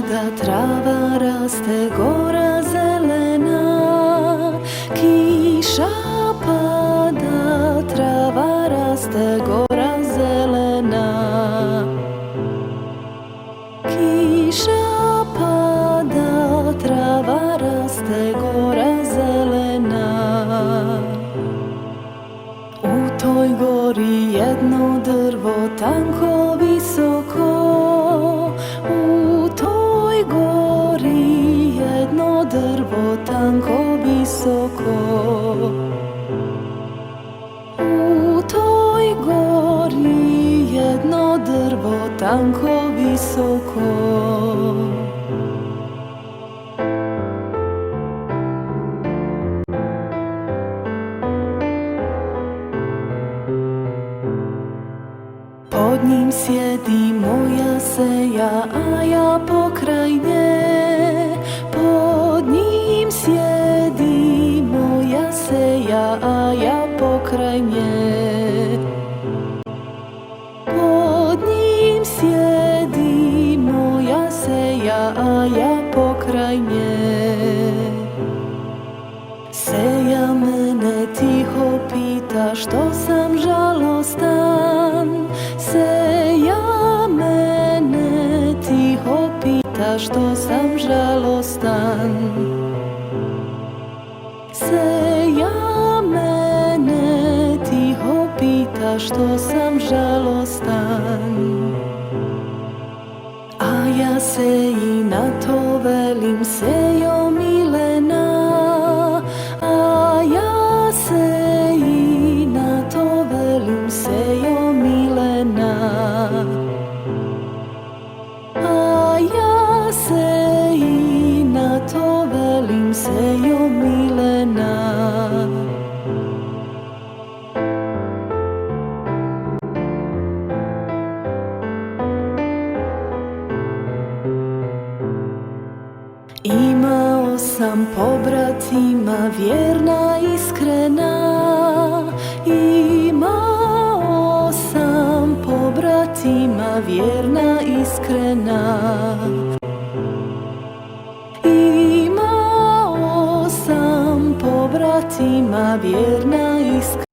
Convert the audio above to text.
pada, trava raste, gora zelena. Kiša pada, trava raste, gora zelena. Kiša pada, trava raste, gora zelena. U toj gori jedno drvo tanko visoko, u toj gori jedno drvo tanko visoko. U toj gori jedno drvo tanko visoko. Pod njim sjedi moja seja, a ja pokraj nje. Pod njim sjedi moja seja, a ja pokraj nje. Pod njim sjedi moja seja, a ja pokraj nje. Seja mene tiho pita što sam žalostan. Seja mene tiho pita što sam žalostan. Seja mene tiho pita što sam žalostan. A ja seji na to velim, sejo milena. A ja seji na to velim, sejo milena. A ja seji na to velim, sejo milena. Imao sam pobratima, vjerna, iskrena. Imao sam pobratima, vjerna, iskrena. Imao sam pobratima, vjerna, iskrena.